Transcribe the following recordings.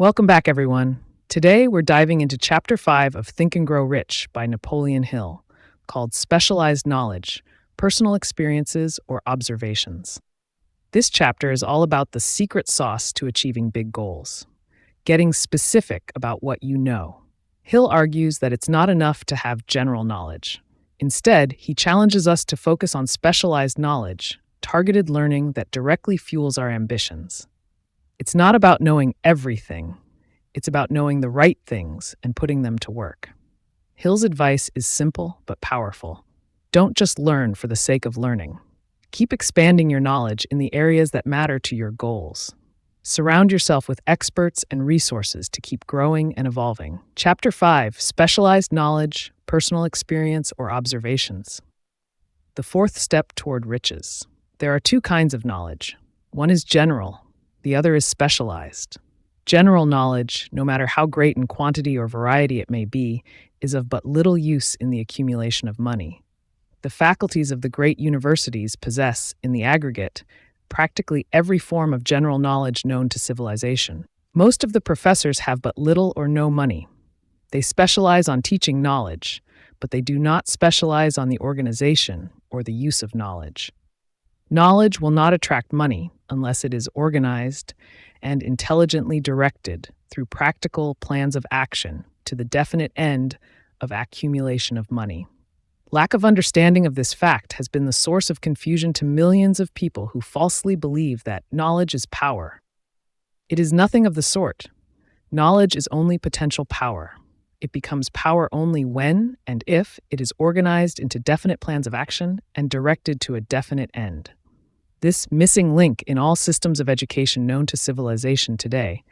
Welcome back, everyone. Today, we're diving into Chapter 5 of Think and Grow Rich by Napoleon Hill, called Specialized Knowledge, Personal Experiences or Observations. This chapter is all about the secret sauce to achieving big goals, getting specific about what you know. Hill argues that it's not enough to have general knowledge. Instead, he challenges us to focus on specialized knowledge, targeted learning that directly fuels our ambitions. It's not about knowing everything. It's about knowing the right things and putting them to work. Hill's advice is simple but powerful. Don't just learn for the sake of learning. Keep expanding your knowledge in the areas that matter to your goals. Surround yourself with experts and resources to keep growing and evolving. Chapter 5, Specialized Knowledge, Personal Experience or Observations. The fourth step toward riches. There are two kinds of knowledge. One is general. The other is specialized. General knowledge, no matter how great in quantity or variety it may be, is of but little use in the accumulation of money. The faculties of the great universities possess, in the aggregate, practically every form of general knowledge known to civilization. Most of the professors have but little or no money. They specialize on teaching knowledge, but they do not specialize on the organization or the use of knowledge. Knowledge will not attract money unless it is organized and intelligently directed through practical plans of action to the definite end of accumulation of money. Lack of understanding of this fact has been the source of confusion to millions of people who falsely believe that knowledge is power. It is nothing of the sort. Knowledge is only potential power. It becomes power only when and if it is organized into definite plans of action and directed to a definite end. This missing link in all systems of education known to civilization today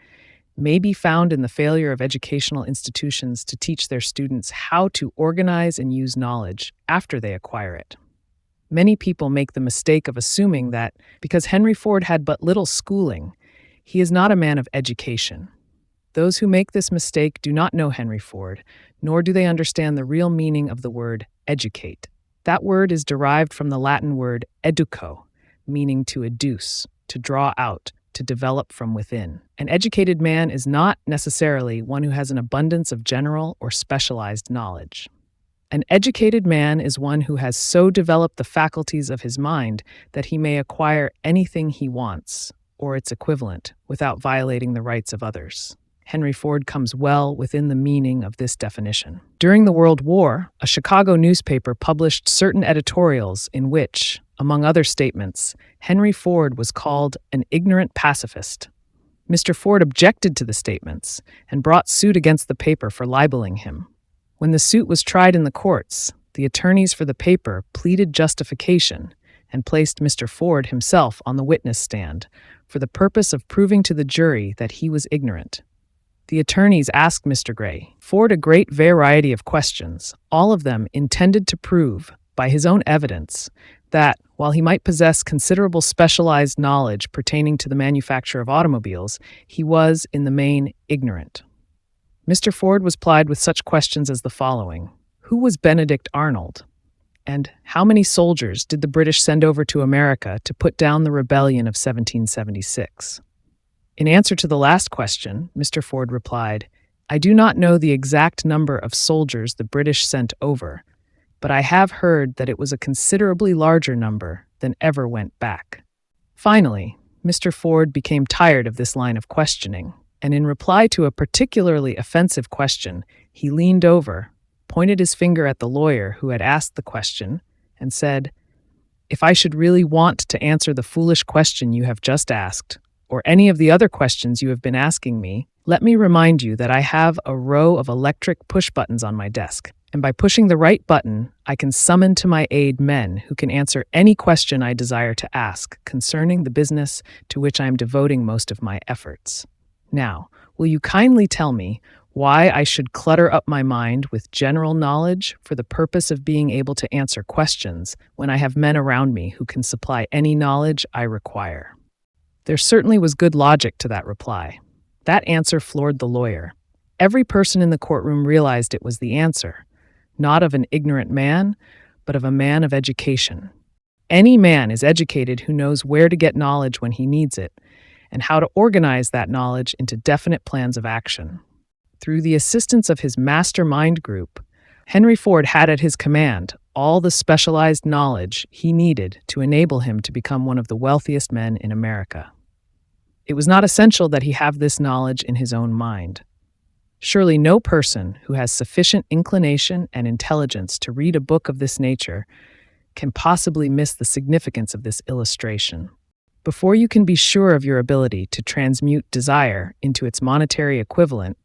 may be found in the failure of educational institutions to teach their students how to organize and use knowledge after they acquire it. Many people make the mistake of assuming that because Henry Ford had but little schooling, he is not a man of education. Those who make this mistake do not know Henry Ford, nor do they understand the real meaning of the word educate. That word is derived from the Latin word educo, meaning to educe, to draw out, to develop from within. An educated man is not necessarily one who has an abundance of general or specialized knowledge. An educated man is one who has so developed the faculties of his mind that he may acquire anything he wants, or its equivalent, without violating the rights of others. Henry Ford comes well within the meaning of this definition. During the World War, a Chicago newspaper published certain editorials in which, among other statements, Henry Ford was called an ignorant pacifist. Mr. Ford objected to the statements and brought suit against the paper for libeling him. When the suit was tried in the courts, the attorneys for the paper pleaded justification and placed Mr. Ford himself on the witness stand for the purpose of proving to the jury that he was ignorant. The attorneys asked Mr. Ford a great variety of questions, all of them intended to prove, by his own evidence, that, while he might possess considerable specialized knowledge pertaining to the manufacture of automobiles, he was, in the main, ignorant. Mr. Ford was plied with such questions as the following. Who was Benedict Arnold? And how many soldiers did the British send over to America to put down the rebellion of 1776? In answer to the last question, Mr. Ford replied, I do not know the exact number of soldiers the British sent over, but I have heard that it was a considerably larger number than ever went back. Finally, Mr. Ford became tired of this line of questioning, and in reply to a particularly offensive question, he leaned over, pointed his finger at the lawyer who had asked the question, and said, If I should really want to answer the foolish question you have just asked, or any of the other questions you have been asking me, let me remind you that I have a row of electric push buttons on my desk, and by pushing the right button, I can summon to my aid men who can answer any question I desire to ask concerning the business to which I am devoting most of my efforts. Now, will you kindly tell me why I should clutter up my mind with general knowledge for the purpose of being able to answer questions when I have men around me who can supply any knowledge I require? There certainly was good logic to that reply. That answer floored the lawyer. Every person in the courtroom realized it was the answer, not of an ignorant man, but of a man of education. Any man is educated who knows where to get knowledge when he needs it, and how to organize that knowledge into definite plans of action. Through the assistance of his mastermind group, Henry Ford had at his command all the specialized knowledge he needed to enable him to become one of the wealthiest men in America. It was not essential that he have this knowledge in his own mind. Surely no person who has sufficient inclination and intelligence to read a book of this nature can possibly miss the significance of this illustration. Before you can be sure of your ability to transmute desire into its monetary equivalent,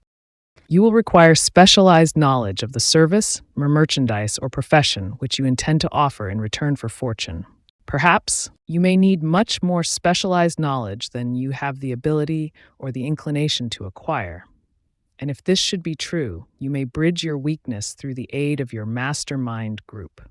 you will require specialized knowledge of the service, merchandise, or profession which you intend to offer in return for fortune. Perhaps you may need much more specialized knowledge than you have the ability or the inclination to acquire. And if this should be true, you may bridge your weakness through the aid of your mastermind group.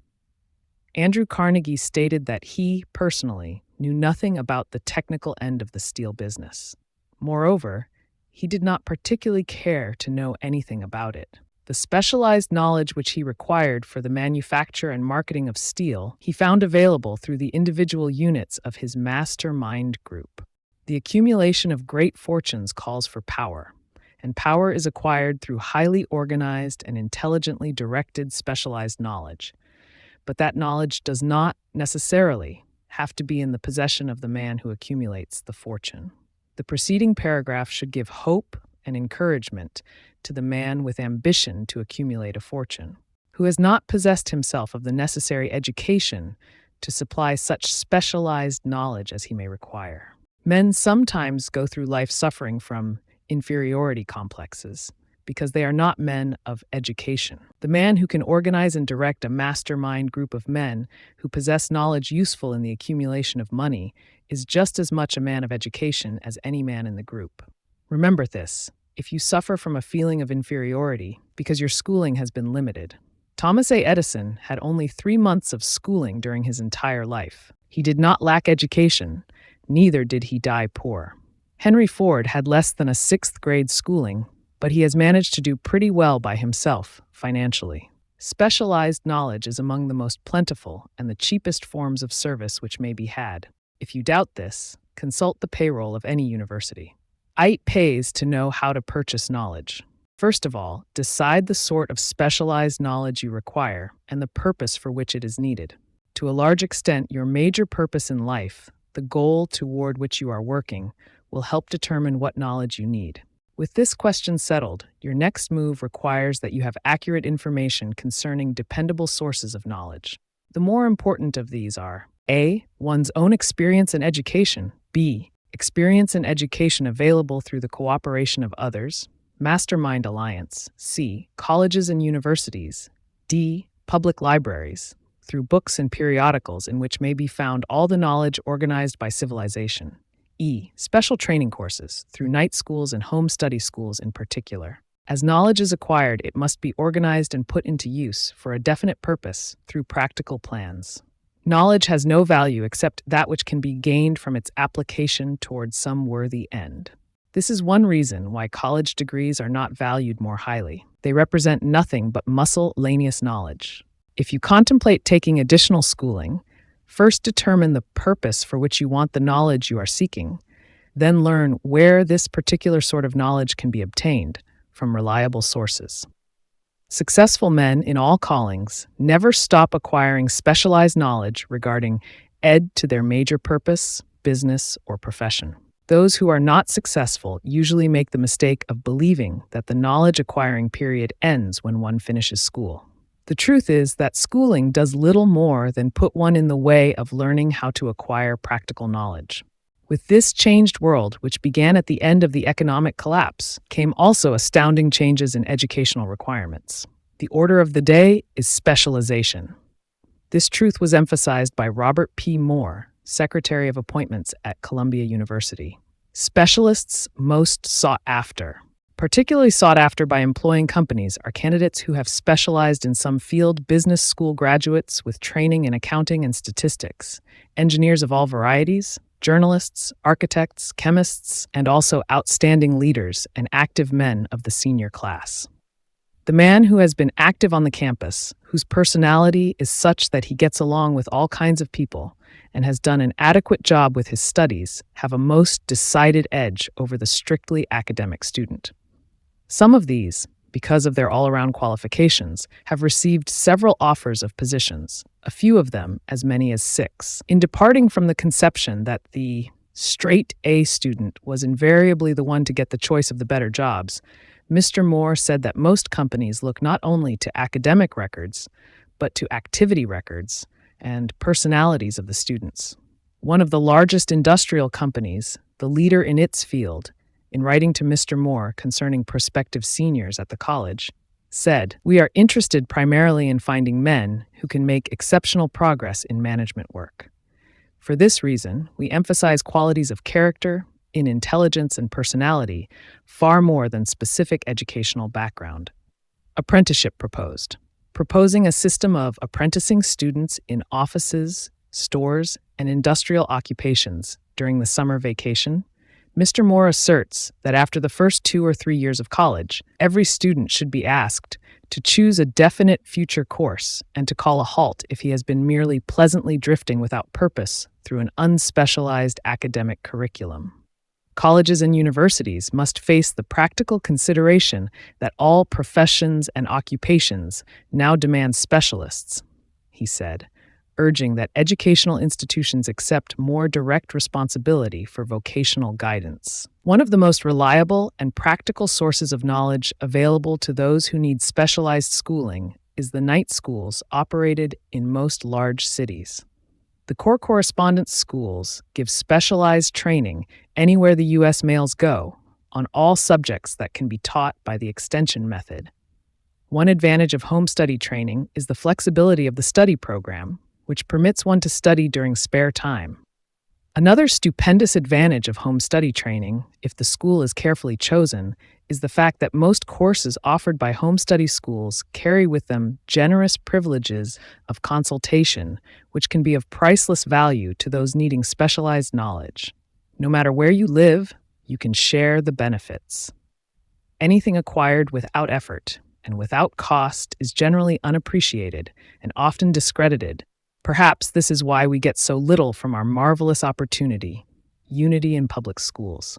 Andrew Carnegie stated that he, personally, knew nothing about the technical end of the steel business. Moreover, he did not particularly care to know anything about it. The specialized knowledge which he required for the manufacture and marketing of steel, he found available through the individual units of his mastermind group. The accumulation of great fortunes calls for power, and power is acquired through highly organized and intelligently directed specialized knowledge. But that knowledge does not necessarily have to be in the possession of the man who accumulates the fortune. The preceding paragraph should give hope and encouragement to the man with ambition to accumulate a fortune, who has not possessed himself of the necessary education to supply such specialized knowledge as he may require. Men sometimes go through life suffering from inferiority complexes because they are not men of education. The man who can organize and direct a mastermind group of men who possess knowledge useful in the accumulation of money is just as much a man of education as any man in the group. Remember this: if you suffer from a feeling of inferiority because your schooling has been limited. Thomas A. Edison had only 3 months of schooling during his entire life. He did not lack education, neither did he die poor. Henry Ford had less than a 6th grade schooling, but he has managed to do pretty well by himself financially. Specialized knowledge is among the most plentiful and the cheapest forms of service which may be had. If you doubt this, consult the payroll of any university. It pays to know how to purchase knowledge. First of all, decide the sort of specialized knowledge you require and the purpose for which it is needed. To a large extent, your major purpose in life, the goal toward which you are working, will help determine what knowledge you need. With this question settled, your next move requires that you have accurate information concerning dependable sources of knowledge. The more important of these are A. One's own experience and education. B. Experience and education available through the cooperation of others. Mastermind alliance. C. Colleges and universities. D. Public libraries, through books and periodicals in which may be found all the knowledge organized by civilization. E. Special training courses, through night schools and home study schools in particular. As knowledge is acquired, it must be organized and put into use for a definite purpose through practical plans. Knowledge has no value except that which can be gained from its application toward some worthy end. This is one reason why college degrees are not valued more highly. They represent nothing but miscellaneous knowledge. If you contemplate taking additional schooling, first determine the purpose for which you want the knowledge you are seeking, then learn where this particular sort of knowledge can be obtained from reliable sources. Successful men in all callings never stop acquiring specialized knowledge regarding to their major purpose, business, or profession. Those who are not successful usually make the mistake of believing that the knowledge acquiring period ends when one finishes school. The truth is that schooling does little more than put one in the way of learning how to acquire practical knowledge. With this changed world, which began at the end of the economic collapse, came also astounding changes in educational requirements. The order of the day is specialization. This truth was emphasized by Robert P. Moore, Secretary of Appointments at Columbia University. Specialists most sought after. Particularly sought after by employing companies are candidates who have specialized in some field, business school graduates with training in accounting and statistics, engineers of all varieties, journalists, architects, chemists, and also outstanding leaders and active men of the senior class. The man who has been active on the campus, whose personality is such that he gets along with all kinds of people, and has done an adequate job with his studies, have a most decided edge over the strictly academic student. Some of these, because of their all-around qualifications, have received several offers of positions, a few of them as many as 6. In departing from the conception that the straight A student was invariably the one to get the choice of the better jobs, Mr. Moore said that most companies look not only to academic records, but to activity records and personalities of the students. One of the largest industrial companies, the leader in its field, in writing to Mr. Moore concerning prospective seniors at the college, said, "We are interested primarily in finding men who can make exceptional progress in management work. For this reason, we emphasize qualities of character, in intelligence and personality, far more than specific educational background." Apprenticeship proposed. Proposing a system of apprenticing students in offices, stores, and industrial occupations during the summer vacation, Mr. Moore asserts that after the first 2 or 3 years of college, every student should be asked to choose a definite future course and to call a halt if he has been merely pleasantly drifting without purpose through an unspecialized academic curriculum. Colleges and universities must face the practical consideration that all professions and occupations now demand specialists, he said, urging that educational institutions accept more direct responsibility for vocational guidance. One of the most reliable and practical sources of knowledge available to those who need specialized schooling is the night schools operated in most large cities. The Corps Correspondence Schools give specialized training anywhere the U.S. mails go on all subjects that can be taught by the extension method. One advantage of home study training is the flexibility of the study program, which permits one to study during spare time. Another stupendous advantage of home study training, if the school is carefully chosen, is the fact that most courses offered by home study schools carry with them generous privileges of consultation, which can be of priceless value to those needing specialized knowledge. No matter where you live, you can share the benefits. Anything acquired without effort and without cost is generally unappreciated and often discredited. Perhaps this is why we get so little from our marvelous opportunity, unity in public schools.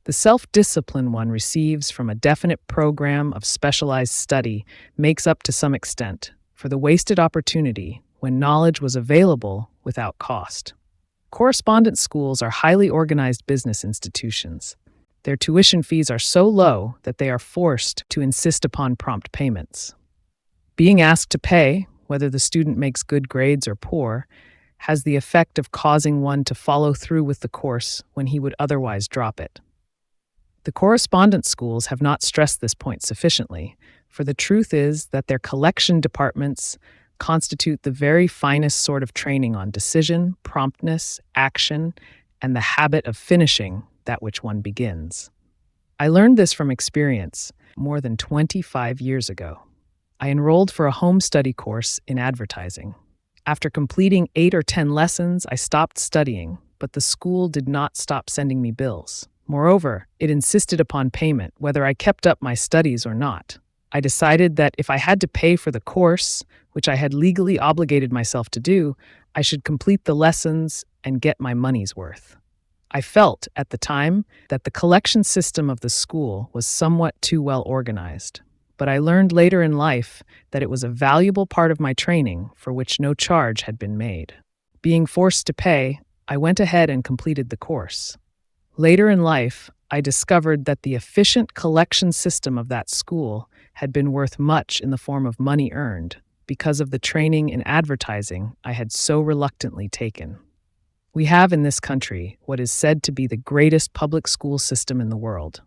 The self-discipline one receives from a definite program of specialized study makes up to some extent for the wasted opportunity when knowledge was available without cost. Correspondence schools are highly organized business institutions. Their tuition fees are so low that they are forced to insist upon prompt payments. Being asked to pay, whether the student makes good grades or poor, has the effect of causing one to follow through with the course when he would otherwise drop it. The correspondence schools have not stressed this point sufficiently, for the truth is that their collection departments constitute the very finest sort of training on decision, promptness, action, and the habit of finishing that which one begins. I learned this from experience more than 25 years ago. I enrolled for a home study course in advertising. After completing 8 or 10 lessons, I stopped studying, but the school did not stop sending me bills. Moreover, it insisted upon payment, whether I kept up my studies or not. I decided that if I had to pay for the course, which I had legally obligated myself to do, I should complete the lessons and get my money's worth. I felt, at the time, that the collection system of the school was somewhat too well organized, but I learned later in life that it was a valuable part of my training for which no charge had been made. Being forced to pay, I went ahead and completed the course. Later in life, I discovered that the efficient collection system of that school had been worth much in the form of money earned because of the training in advertising I had so reluctantly taken. We have in this country what is said to be the greatest public school system in the world.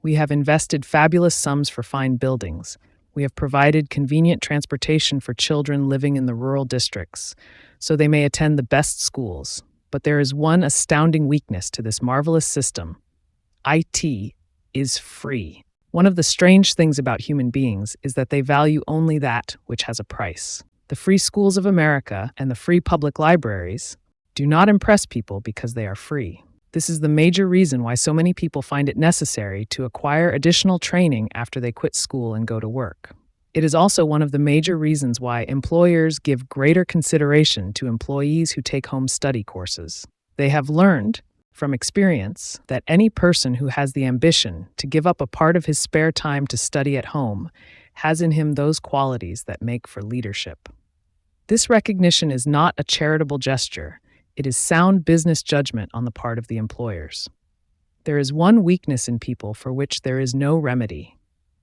We have invested fabulous sums for fine buildings. We have provided convenient transportation for children living in the rural districts, so they may attend the best schools. But there is one astounding weakness to this marvelous system. IT is free. One of the strange things about human beings is that they value only that which has a price. The free schools of America and the free public libraries do not impress people because they are free. This is the major reason why so many people find it necessary to acquire additional training after they quit school and go to work. It is also one of the major reasons why employers give greater consideration to employees who take home study courses. They have learned, from experience, that any person who has the ambition to give up a part of his spare time to study at home has in him those qualities that make for leadership. This recognition is not a charitable gesture, it is sound business judgment on the part of the employers. There is one weakness in people for which there is no remedy.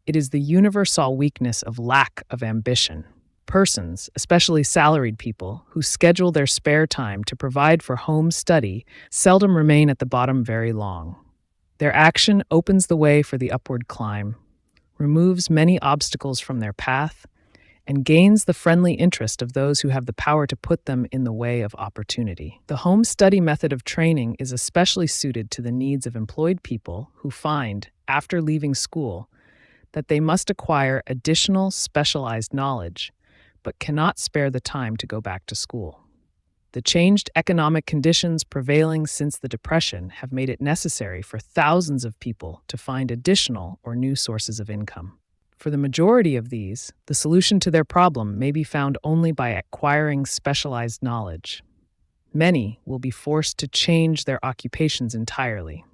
It is the universal weakness of lack of ambition. Persons, especially salaried people, who schedule their spare time to provide for home study seldom remain at the bottom very long. Their action opens the way for the upward climb, removes many obstacles from their path, and gains the friendly interest of those who have the power to put them in the way of opportunity. The home study method of training is especially suited to the needs of employed people who find, after leaving school, that they must acquire additional specialized knowledge, but cannot spare the time to go back to school. The changed economic conditions prevailing since the Depression have made it necessary for thousands of people to find additional or new sources of income. For the majority of these, the solution to their problem may be found only by acquiring specialized knowledge. Many will be forced to change their occupations entirely.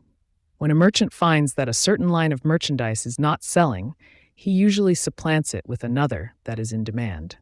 When a merchant finds that a certain line of merchandise is not selling, he usually supplants it with another that is in demand.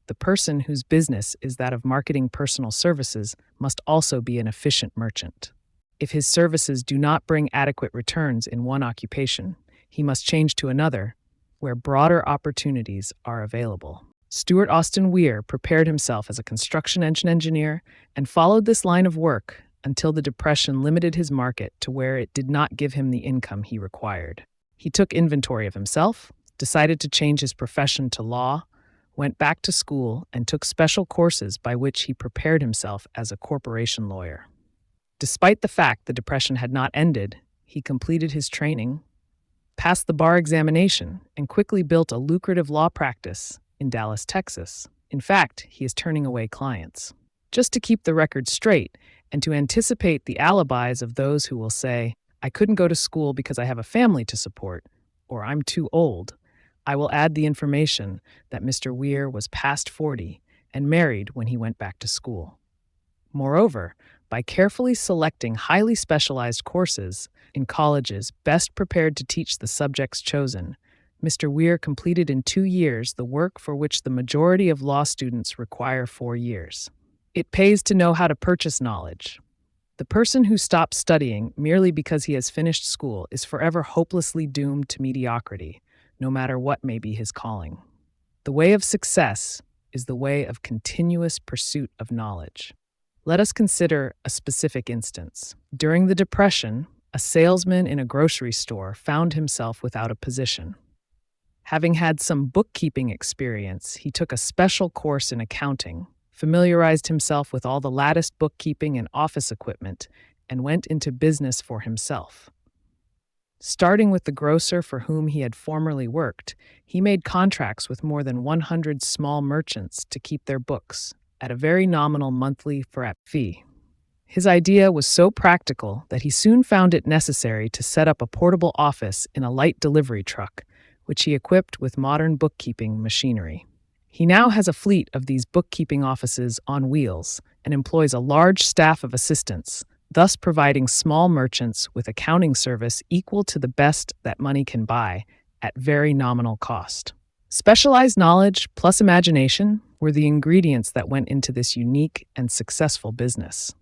The person whose business is that of marketing personal services must also be an efficient merchant. If his services do not bring adequate returns in one occupation, he must change to another, where broader opportunities are available. Stuart Austin Weir prepared himself as a construction engineer and followed this line of work until the Depression limited his market to where it did not give him the income he required. He took inventory of himself, decided to change his profession to law, went back to school, and took special courses by which he prepared himself as a corporation lawyer. Despite the fact the Depression had not ended, he completed his training, passed the bar examination, and quickly built a lucrative law practice in Dallas, Texas. In fact, he is turning away clients. Just to keep the record straight and to anticipate the alibis of those who will say, "I couldn't go to school because I have a family to support," or "I'm too old," I will add the information that Mr. Weir was past 40 and married when he went back to school. Moreover, by carefully selecting highly specialized courses in colleges best prepared to teach the subjects chosen, Mr. Weir completed in 2 years the work for which the majority of law students require 4 years. It pays to know how to purchase knowledge. The person who stops studying merely because he has finished school is forever hopelessly doomed to mediocrity, no matter what may be his calling. The way of success is the way of continuous pursuit of knowledge. Let us consider a specific instance. During the Depression, a salesman in a grocery store found himself without a position. Having had some bookkeeping experience, he took a special course in accounting, familiarized himself with all the latest bookkeeping and office equipment, and went into business for himself. Starting with the grocer for whom he had formerly worked, he made contracts with more than 100 small merchants to keep their books at a very nominal monthly fee. His idea was so practical that he soon found it necessary to set up a portable office in a light delivery truck, which he equipped with modern bookkeeping machinery. He now has a fleet of these bookkeeping offices on wheels and employs a large staff of assistants, thus providing small merchants with accounting service equal to the best that money can buy at very nominal cost. Specialized knowledge plus imagination were the ingredients that went into this unique and successful business.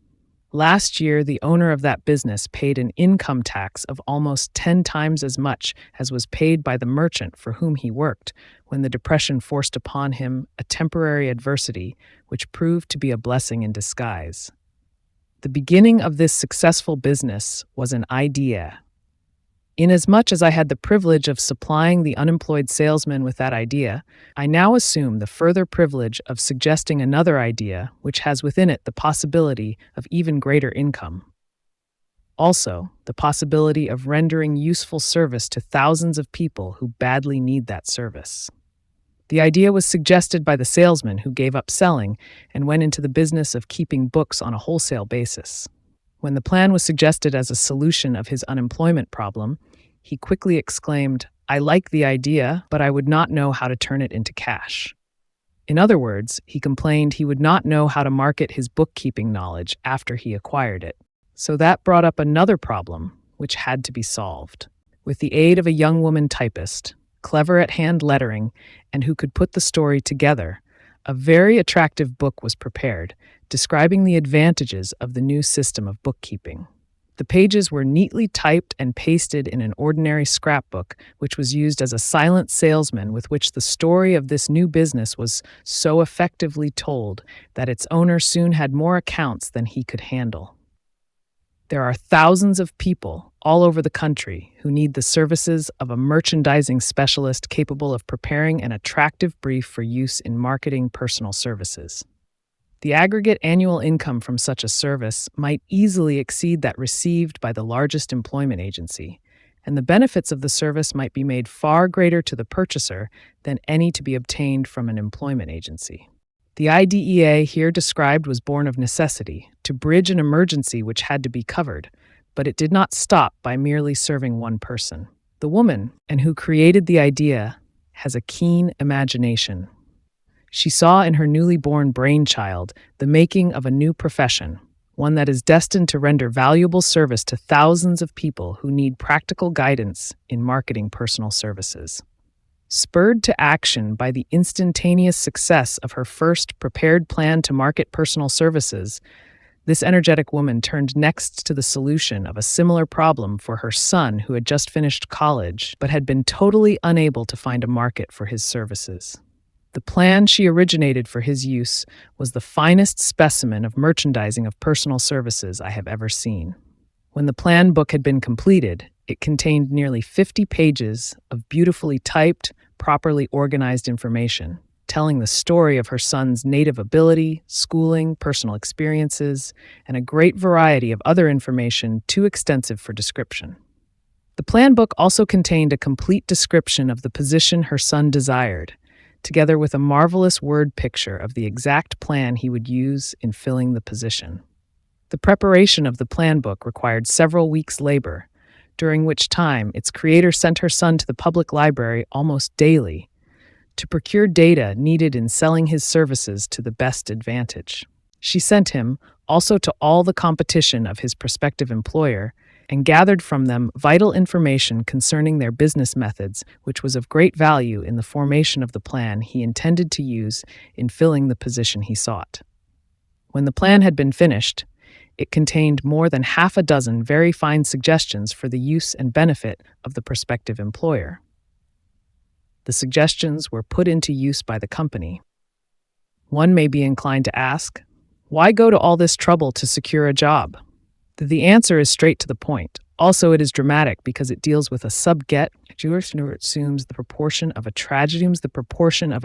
Last year, the owner of that business paid an income tax of almost 10 times as much as was paid by the merchant for whom he worked when the Depression forced upon him a temporary adversity which proved to be a blessing in disguise. The beginning of this successful business was an idea. Inasmuch as I had the privilege of supplying the unemployed salesman with that idea, I now assume the further privilege of suggesting another idea which has within it the possibility of even greater income. Also, the possibility of rendering useful service to thousands of people who badly need that service. The idea was suggested by the salesman who gave up selling and went into the business of keeping books on a wholesale basis. When the plan was suggested as a solution of his unemployment problem, he quickly exclaimed, "I like the idea, but I would not know how to turn it into cash." In other words, he complained he would not know how to market his bookkeeping knowledge after he acquired it. So that brought up another problem, which had to be solved. With the aid of a young woman typist, clever at hand lettering, and who could put the story together, a very attractive book was prepared, describing the advantages of the new system of bookkeeping. The pages were neatly typed and pasted in an ordinary scrapbook, which was used as a silent salesman with which the story of this new business was so effectively told that its owner soon had more accounts than he could handle. There are thousands of people all over the country who need the services of a merchandising specialist capable of preparing an attractive brief for use in marketing personal services. The aggregate annual income from such a service might easily exceed that received by the largest employment agency, and the benefits of the service might be made far greater to the purchaser than any to be obtained from an employment agency. The IDEA here described was born of necessity, to bridge an emergency which had to be covered, but it did not stop by merely serving one person. The woman, and who created the idea, has a keen imagination. She saw in her newly born brainchild the making of a new profession, one that is destined to render valuable service to thousands of people who need practical guidance in marketing personal services. Spurred to action by the instantaneous success of her first prepared plan to market personal services, this energetic woman turned next to the solution of a similar problem for her son who had just finished college but had been totally unable to find a market for his services. The plan she originated for his use was the finest specimen of merchandising of personal services I have ever seen. When the plan book had been completed, it contained nearly 50 pages of beautifully typed, properly organized information, telling the story of her son's native ability, schooling, personal experiences, and a great variety of other information too extensive for description. The plan book also contained a complete description of the position her son desired, together with a marvelous word picture of the exact plan he would use in filling the position. The preparation of the plan book required several weeks' labor, during which time its creator sent her son to the public library almost daily to procure data needed in selling his services to the best advantage. She sent him also to all the competition of his prospective employer and gathered from them vital information concerning their business methods, which was of great value in the formation of the plan he intended to use in filling the position he sought. When the plan had been finished, it contained more than half a dozen very fine suggestions for the use and benefit of the prospective employer. The suggestions were put into use by the company. One may be inclined to ask, why go to all this trouble to secure a job? The answer is straight to the point. Also, it is dramatic because it deals with a subject assumes the proportion of a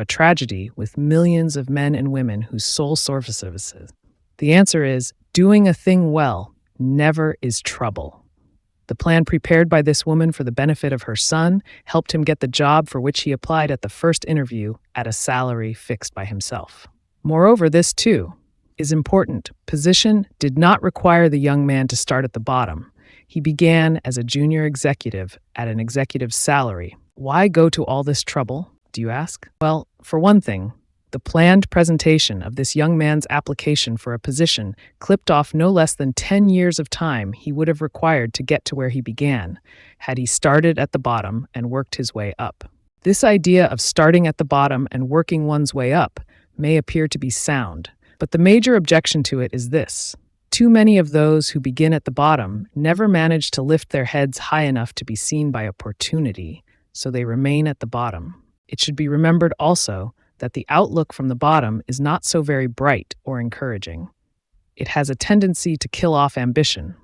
tragedy with millions of men and women whose sole source services. The answer is, doing a thing well never is trouble. The plan prepared by this woman for the benefit of her son helped him get the job for which he applied at the first interview at a salary fixed by himself. Moreover, this, too, is important. Position did not require the young man to start at the bottom. He began as a junior executive at an executive's salary. Why go to all this trouble, do you ask? Well, for one thing, the planned presentation of this young man's application for a position clipped off no less than 10 years of time he would have required to get to where he began, had he started at the bottom and worked his way up. This idea of starting at the bottom and working one's way up may appear to be sound, but the major objection to it is this. Too many of those who begin at the bottom never manage to lift their heads high enough to be seen by opportunity, so they remain at the bottom. It should be remembered also that the outlook from the bottom is not so very bright or encouraging. It has a tendency to kill off ambition.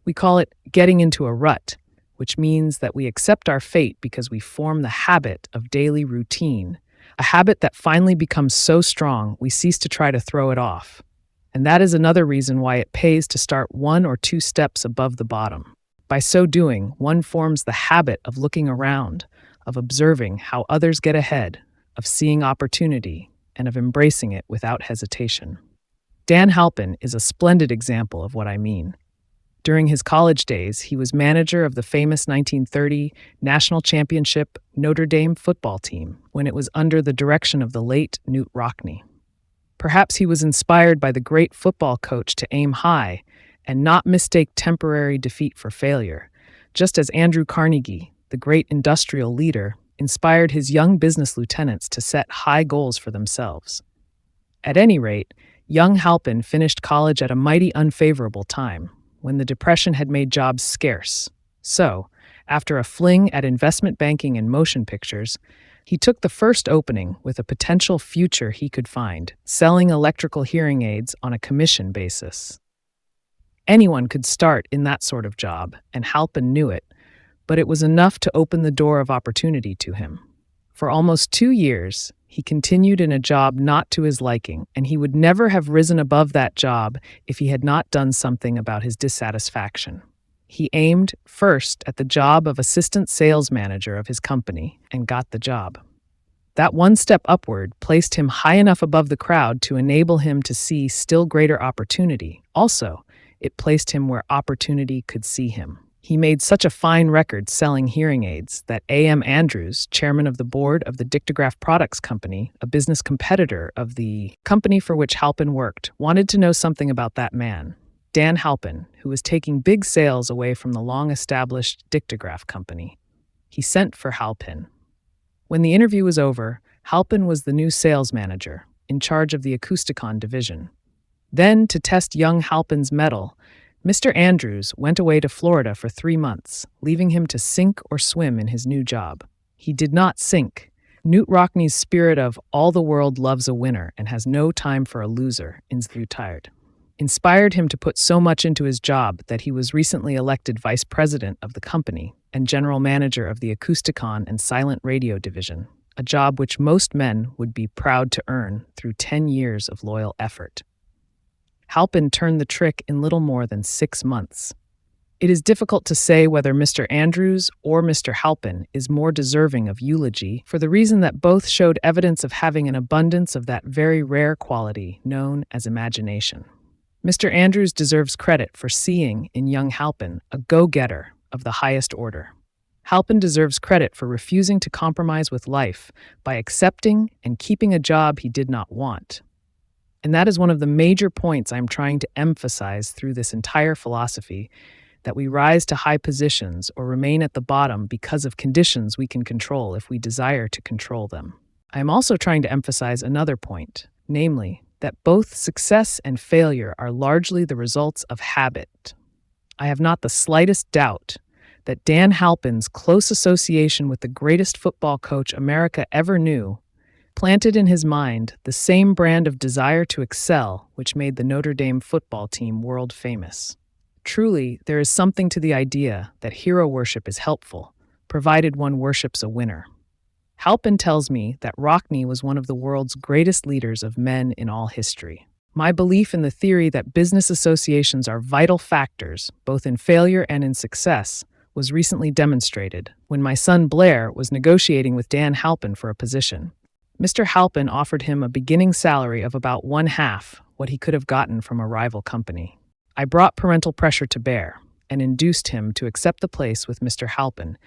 We call it getting into a rut, which means that we accept our fate because we form the habit of daily routine, a habit that finally becomes so strong we cease to try to throw it off. And that is another reason why it pays to start 1 or 2 steps above the bottom. By so doing, one forms the habit of looking around, of observing how others get ahead, of seeing opportunity, and of embracing it without hesitation. Dan Halpin is a splendid example of what I mean. During his college days, he was manager of the famous 1930 national championship Notre Dame football team when it was under the direction of the late Knute Rockne. Perhaps he was inspired by the great football coach to aim high and not mistake temporary defeat for failure, just as Andrew Carnegie, the great industrial leader, inspired his young business lieutenants to set high goals for themselves. At any rate, young Halpin finished college at a mighty unfavorable time, when the Depression had made jobs scarce. So, after a fling at investment banking and motion pictures, he took the first opening with a potential future he could find, selling electrical hearing aids on a commission basis. Anyone could start in that sort of job, and Halpin knew it, but it was enough to open the door of opportunity to him. For almost 2 years, he continued in a job not to his liking, and he would never have risen above that job if he had not done something about his dissatisfaction. He aimed first at the job of assistant sales manager of his company and got the job. That one step upward placed him high enough above the crowd to enable him to see still greater opportunity. Also, it placed him where opportunity could see him. He made such a fine record selling hearing aids that A.M. Andrews, chairman of the board of the Dictograph Products Company, a business competitor of the company for which Halpin worked, wanted to know something about that man, Dan Halpin, who was taking big sales away from the long-established Dictograph Company. He sent for Halpin. When the interview was over, Halpin was the new sales manager, in charge of the Acousticon division. Then, to test young Halpin's mettle, Mr. Andrews went away to Florida for 3 months, leaving him to sink or swim in his new job. He did not sink. Knute Rockne's spirit of all the world loves a winner and has no time for a loser inspired him to put so much into his job that he was recently elected vice president of the company and general manager of the Acousticon and silent radio division, a job which most men would be proud to earn through 10 years of loyal effort. Halpin turned the trick in little more than 6 months. It is difficult to say whether Mr. Andrews or Mr. Halpin is more deserving of eulogy for the reason that both showed evidence of having an abundance of that very rare quality known as imagination. Mr. Andrews deserves credit for seeing in young Halpin a go-getter of the highest order. Halpin deserves credit for refusing to compromise with life by accepting and keeping a job he did not want. And that is one of the major points I'm trying to emphasize through this entire philosophy, that we rise to high positions or remain at the bottom because of conditions we can control if we desire to control them. I am also trying to emphasize another point, namely, that both success and failure are largely the results of habit. I have not the slightest doubt that Dan Halpin's close association with the greatest football coach America ever knew planted in his mind the same brand of desire to excel which made the Notre Dame football team world famous. Truly, there is something to the idea that hero worship is helpful, provided one worships a winner. Halpin tells me that Rockne was one of the world's greatest leaders of men in all history. My belief in the theory that business associations are vital factors, both in failure and in success, was recently demonstrated when my son Blair was negotiating with Dan Halpin for a position. Mr. Halpin offered him a beginning salary of about 1/2 what he could have gotten from a rival company. I brought parental pressure to bear and induced him to accept the place with Mr. Halpin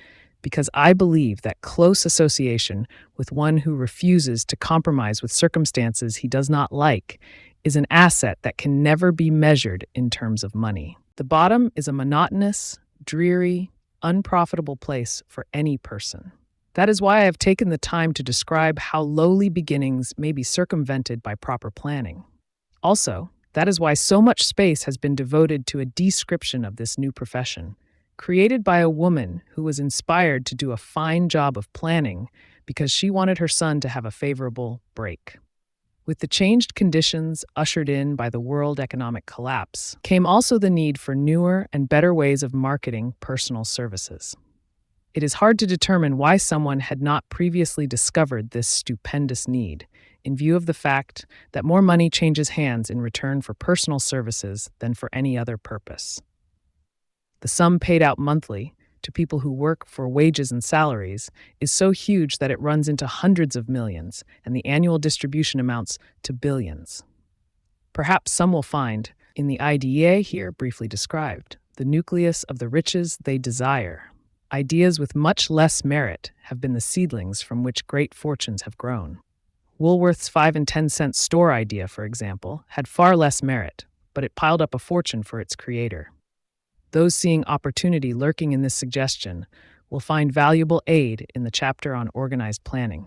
because I believe that close association with one who refuses to compromise with circumstances he does not like is an asset that can never be measured in terms of money. The bottom is a monotonous, dreary, unprofitable place for any person. That is why I have taken the time to describe how lowly beginnings may be circumvented by proper planning. Also, that is why so much space has been devoted to a description of this new profession, created by a woman who was inspired to do a fine job of planning because she wanted her son to have a favorable break. With the changed conditions ushered in by the world economic collapse, came also the need for newer and better ways of marketing personal services. It is hard to determine why someone had not previously discovered this stupendous need, in view of the fact that more money changes hands in return for personal services than for any other purpose. The sum paid out monthly to people who work for wages and salaries is so huge that it runs into hundreds of millions, and the annual distribution amounts to billions. Perhaps some will find, in the idea here briefly described, the nucleus of the riches they desire. Ideas with much less merit have been the seedlings from which great fortunes have grown. Woolworth's 5 and 10 cent store idea, for example, had far less merit, but it piled up a fortune for its creator. Those seeing opportunity lurking in this suggestion will find valuable aid in the chapter on organized planning.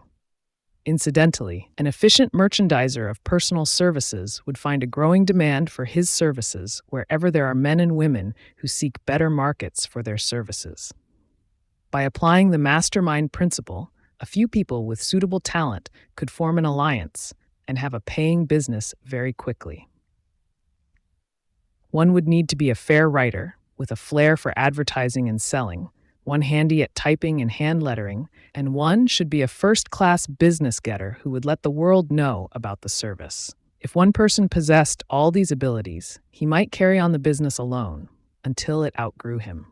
Incidentally, an efficient merchandiser of personal services would find a growing demand for his services wherever there are men and women who seek better markets for their services. By applying the mastermind principle, a few people with suitable talent could form an alliance and have a paying business very quickly. One would need to be a fair writer, with a flair for advertising and selling, one handy at typing and hand lettering, and one should be a first-class business getter who would let the world know about the service. If one person possessed all these abilities, he might carry on the business alone until it outgrew him.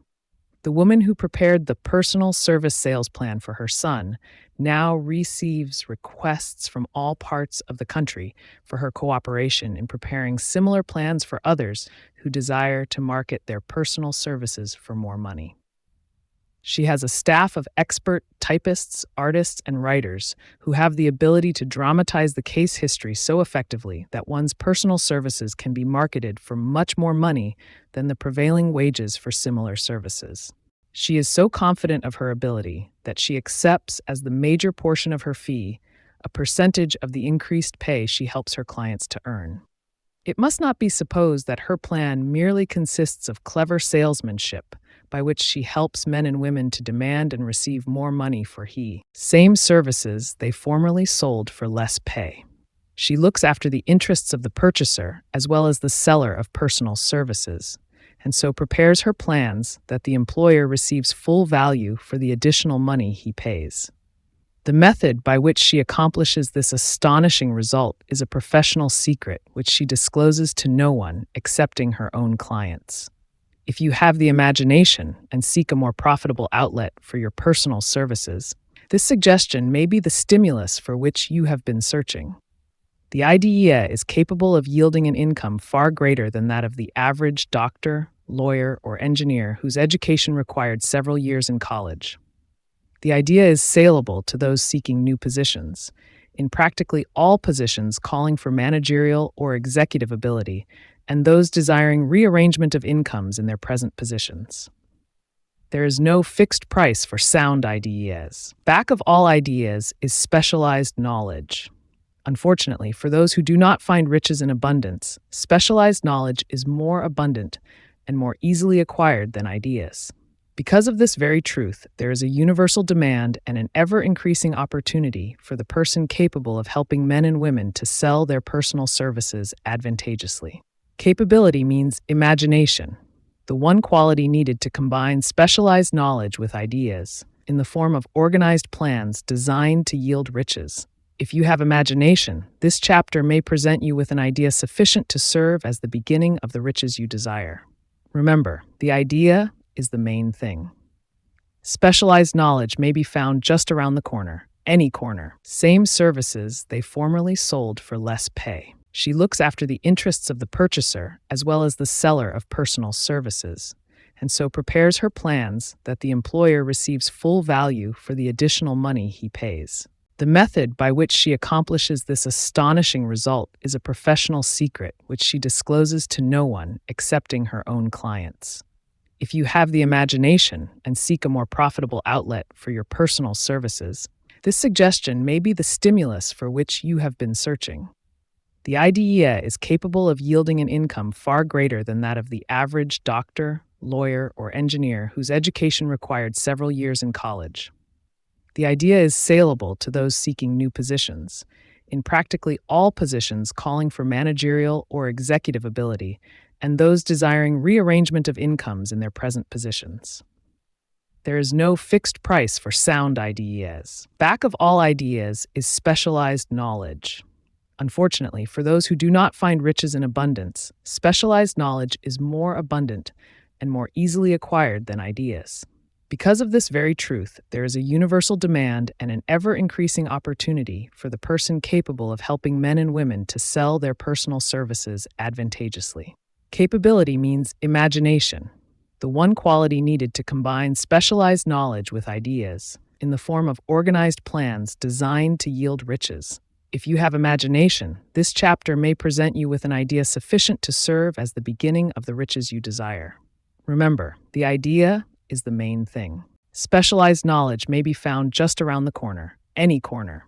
The woman who prepared the personal service sales plan for her son now receives requests from all parts of the country for her cooperation in preparing similar plans for others who desire to market their personal services for more money. She has a staff of expert typists, artists, and writers who have the ability to dramatize the case history so effectively that one's personal services can be marketed for much more money than the prevailing wages for similar services. She is so confident of her ability that she accepts as the major portion of her fee a percentage of the increased pay she helps her clients to earn. It must not be supposed that her plan merely consists of clever salesmanship, by which she helps men and women to demand and receive more money for same services they formerly sold for less pay. She looks after the interests of the purchaser as well as the seller of personal services, and so prepares her plans that the employer receives full value for the additional money he pays. The method by which she accomplishes this astonishing result is a professional secret which she discloses to no one excepting her own clients. If you have the imagination and seek a more profitable outlet for your personal services, this suggestion may be the stimulus for which you have been searching. The idea is capable of yielding an income far greater than that of the average doctor, lawyer, or engineer whose education required several years in college. The idea is saleable to those seeking new positions, in practically all positions calling for managerial or executive ability, and those desiring rearrangement of incomes in their present positions. There is no fixed price for sound ideas. Back of all ideas is specialized knowledge. Unfortunately, for those who do not find riches in abundance, specialized knowledge is more abundant and more easily acquired than ideas. Because of this very truth, there is a universal demand and an ever-increasing opportunity for the person capable of helping men and women to sell their personal services advantageously. Capability means imagination, the one quality needed to combine specialized knowledge with ideas in the form of organized plans designed to yield riches. If you have imagination, this chapter may present you with an idea sufficient to serve as the beginning of the riches you desire. Remember, the idea is the main thing. Specialized knowledge may be found just around the corner, any corner. Same services they formerly sold for less pay. She looks after the interests of the purchaser as well as the seller of personal services, and so prepares her plans that the employer receives full value for the additional money he pays. The method by which she accomplishes this astonishing result is a professional secret which she discloses to no one excepting her own clients. If you have the imagination and seek a more profitable outlet for your personal services, this suggestion may be the stimulus for which you have been searching. The idea is capable of yielding an income far greater than that of the average doctor, lawyer, or engineer whose education required several years in college. The idea is saleable to those seeking new positions, in practically all positions calling for managerial or executive ability, and those desiring rearrangement of incomes in their present positions. There is no fixed price for sound ideas. Back of all ideas is specialized knowledge. Unfortunately, for those who do not find riches in abundance, specialized knowledge is more abundant and more easily acquired than ideas. Because of this very truth, there is a universal demand and an ever-increasing opportunity for the person capable of helping men and women to sell their personal services advantageously. Capability means imagination, the one quality needed to combine specialized knowledge with ideas in the form of organized plans designed to yield riches. If you have imagination, this chapter may present you with an idea sufficient to serve as the beginning of the riches you desire. Remember, the idea is the main thing. Specialized knowledge may be found just around the corner, any corner.